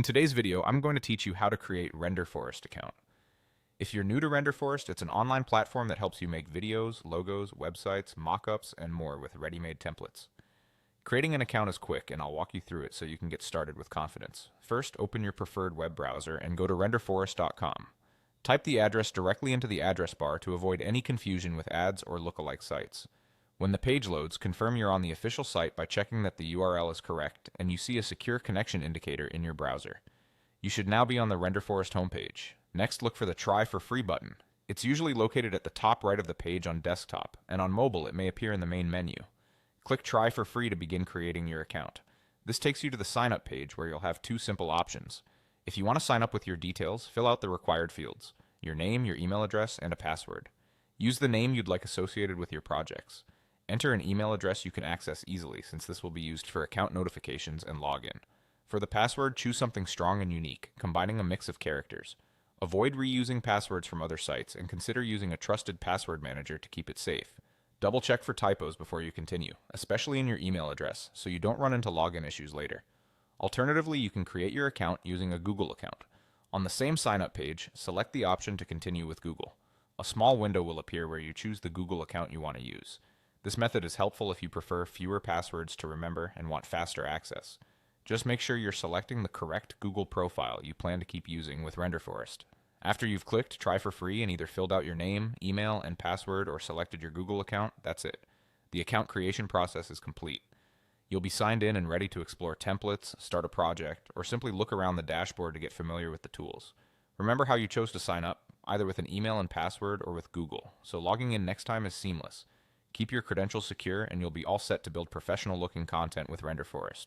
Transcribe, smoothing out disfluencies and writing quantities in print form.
In today's video, I'm going to teach you how to create Renderforest account. If you're new to Renderforest, it's an online platform that helps you make videos, logos, websites, mockups, and more with ready-made templates. Creating an account is quick, and I'll walk you through it so you can get started with confidence. First, open your preferred web browser and go to renderforest.com. Type the address directly into the address bar to avoid any confusion with ads or lookalike sites. When the page loads, confirm you're on the official site by checking that the URL is correct and you see a secure connection indicator in your browser. You should now be on the Renderforest homepage. Next, look for the Try for Free button. It's usually located at the top right of the page on desktop, and on mobile it may appear in the main menu. Click Try for Free to begin creating your account. This takes you to the sign up page where you'll have two simple options. If you want to sign up with your details, fill out the required fields: your name, your email address, and a password. Use the name you'd like associated with your projects. Enter an email address you can access easily, since this will be used for account notifications and login. For the password, choose something strong and unique, combining a mix of characters. Avoid reusing passwords from other sites and consider using a trusted password manager to keep it safe. Double check for typos before you continue, especially in your email address, so you don't run into login issues later. Alternatively, you can create your account using a Google account. On the same sign-up page, select the option to continue with Google. A small window will appear where you choose the Google account you want to use. This method is helpful if you prefer fewer passwords to remember and want faster access. Just make sure you're selecting the correct Google profile you plan to keep using with Renderforest. After you've clicked Try for Free and either filled out your name, email, and password or selected your Google account, that's it. The account creation process is complete. You'll be signed in and ready to explore templates, start a project, or simply look around the dashboard to get familiar with the tools. Remember how you chose to sign up, either with an email and password or with Google, so logging in next time is seamless. Keep your credentials secure and you'll be all set to build professional-looking content with Renderforest.